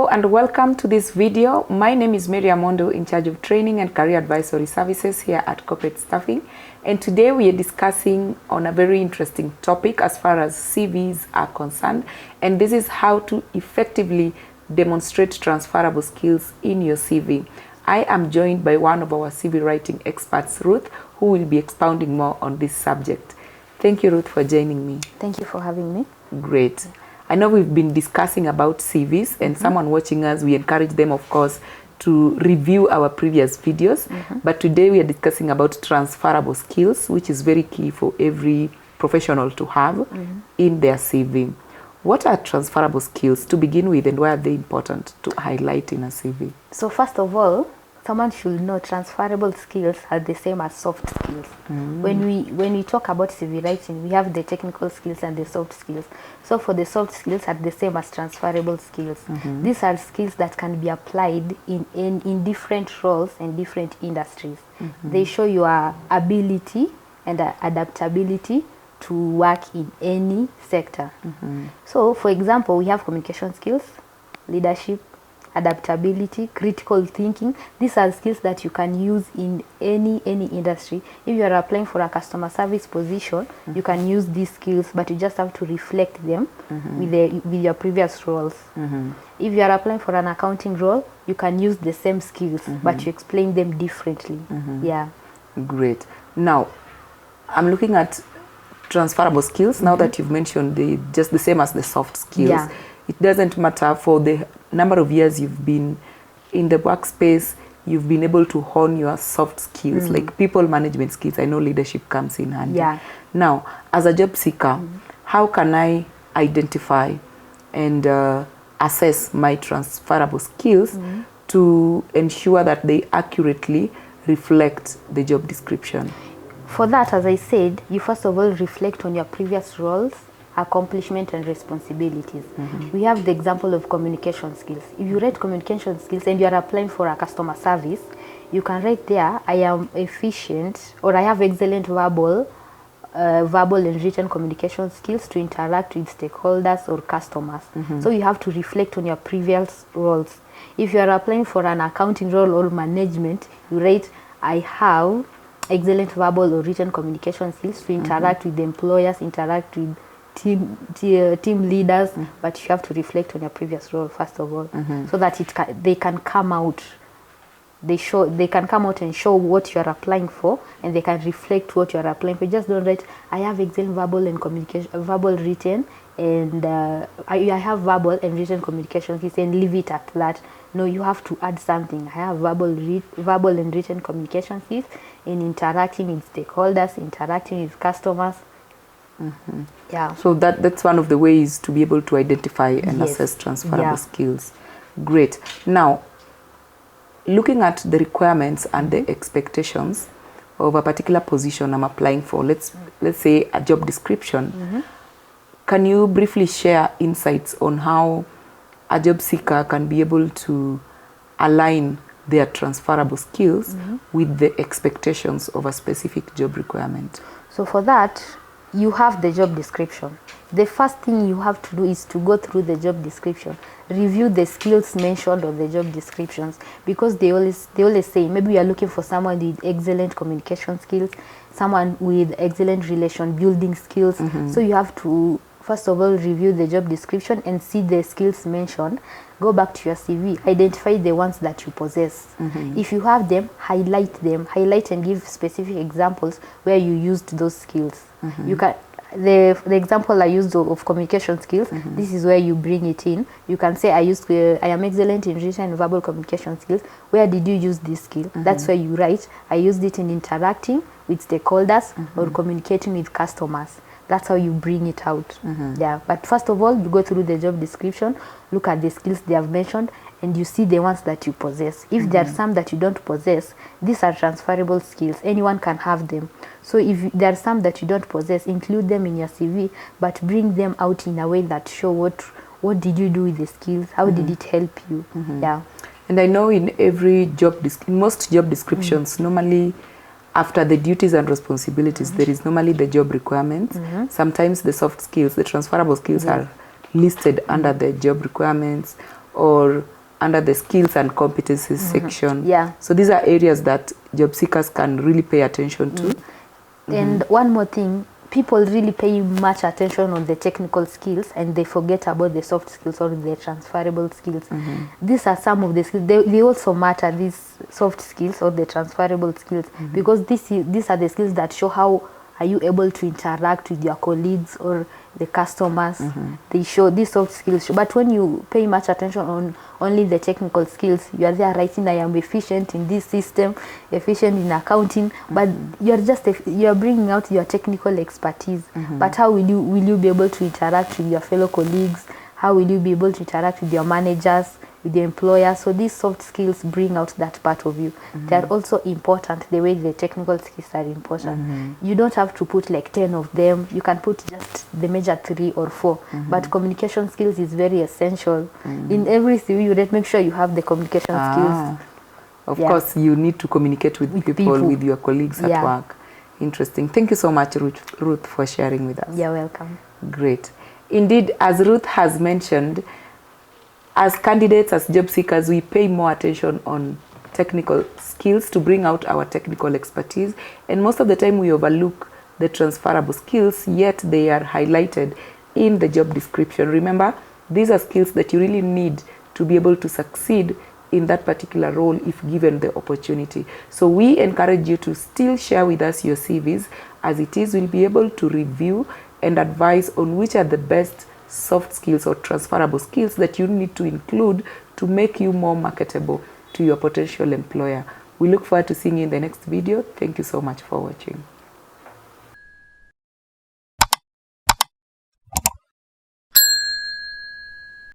Hello and welcome to this video. My name is Mary Amondo, in charge of training and career advisory services here at Corporate Staffing. And today we are discussing on a very interesting topic as far as CVs are concerned. And this is how to effectively demonstrate transferable skills in your CV. I am joined by one of our CV writing experts, Ruth, who will be expounding more on this subject. Thank you, Ruth, for joining me. Thank you for having me. Great. I know we've been discussing about CVs, and someone watching us, we encourage them, of course, to review our previous videos. But today we are discussing about transferable skills, which is very key for every professional to have in their CV. What are transferable skills to begin with, and why are they important to highlight in a CV? So first of all, someone should know transferable skills are the same as soft skills. When we talk about CV writing, we have the technical skills and the soft skills. So for the soft skills are the same as transferable skills. These are skills that can be applied in different roles and different industries. They show your ability and adaptability to work in any sector. So for example, we have communication skills, leadership, adaptability, critical thinking. These are skills that you can use in any industry. If you are applying for a customer service position, you can use these skills, but you just have to reflect them with your previous roles. If you are applying for an accounting role, you can use the same skills, but you explain them differently. Yeah. Great. Now, I'm looking at transferable skills. Now that you've mentioned just the same as the soft skills. Yeah. It doesn't matter for the number of years you've been in the workspace, you've been able to hone your soft skills, like people management skills. I know leadership comes in handy. Yeah. Now, as a job seeker, how can I identify and assess my transferable skills to ensure that they accurately reflect the job description? For that, as I said, you first of all reflect on your previous roles, accomplishment and responsibilities. We have the example of communication skills. If you write communication skills and you are applying for a customer service, you can write there, I am efficient, or I have excellent verbal and written communication skills to interact with stakeholders or customers. So you have to reflect on your previous roles. If you are applying for an accounting role or management, you write, I have excellent verbal or written communication skills to interact with the employers, interact with team leaders, but you have to reflect on your previous role first of all, so that they can come out. They can come out and show what you are applying for, and they can reflect what you are applying for. Just don't write, I have excellent verbal and verbal written, and I have verbal and written communication skills, and leave it at that. No, you have to add something. I have verbal and written communication skills in interacting with stakeholders, interacting with customers. Yeah. So that's one of the ways to be able to identify and assess transferable skills. Great. Now, looking at the requirements and the expectations of a particular position I'm applying for, let's say a job description, can you briefly share insights on how a job seeker can be able to align their transferable skills with the expectations of a specific job requirement? So for that, you have the job description. The first thing you have to do is to go through the job description, review the skills mentioned on the job descriptions, because they always say maybe you are looking for someone with excellent communication skills, someone with excellent relation building skills. So you have to first of all review the job description and see the skills mentioned. Go back to your CV, identify the ones that you possess. If you have them, highlight and give specific examples where you used those skills. You can, the example I used of communication skills, this is where you bring it in. You can say, I am excellent in written and verbal communication skills. Where did you use this skill? That's where you write, I used it in interacting with stakeholders or communicating with customers. That's how you bring it out. Yeah. But first of all, you go through the job description, look at the skills they have mentioned, and you see the ones that you possess. If there are some that you don't possess, these are transferable skills. Anyone can have them. So if there are some that you don't possess, include them in your CV, but bring them out in a way that show what did you do with the skills, how did it help you. Yeah. And I know in every most job descriptions, normally after the duties and responsibilities, there is normally the job requirements. Sometimes the soft skills, the transferable skills are listed under the job requirements, or under the skills and competencies section. Yeah. So these are areas that job seekers can really pay attention to. And one more thing, people really pay much attention on the technical skills and they forget about the soft skills or the transferable skills. These are some of the skills. They also matter, these soft skills or the transferable skills, because these are the skills that show how are you able to interact with your colleagues or the customers. They show these soft skills. But when you pay much attention on only the technical skills, you are there writing, I am efficient in this system, efficient in accounting, but you are bringing out your technical expertise. But how will you be able to interact with your fellow colleagues? How will you be able to interact with your managers, with the employer? So these soft skills bring out that part of you. They are also important the way the technical skills are important. You don't have to put like 10 of them. You can put just the major 3 or 4. But communication skills is very essential. In every CV you make sure you have the communication skills. Of course, you need to communicate with people, with your colleagues at work. Interesting. Thank you so much, Ruth, for sharing with us. You're welcome. Great. Indeed, as Ruth has mentioned, as candidates, as job seekers, we pay more attention on technical skills to bring out our technical expertise. And most of the time we overlook the transferable skills, yet they are highlighted in the job description. Remember, these are skills that you really need to be able to succeed in that particular role if given the opportunity. So we encourage you to still share with us your CVs. As it is, we'll be able to review and advise on which are the best soft skills or transferable skills that you need to include to make you more marketable to your potential employer. We look forward to seeing you in the next video. Thank you so much for watching.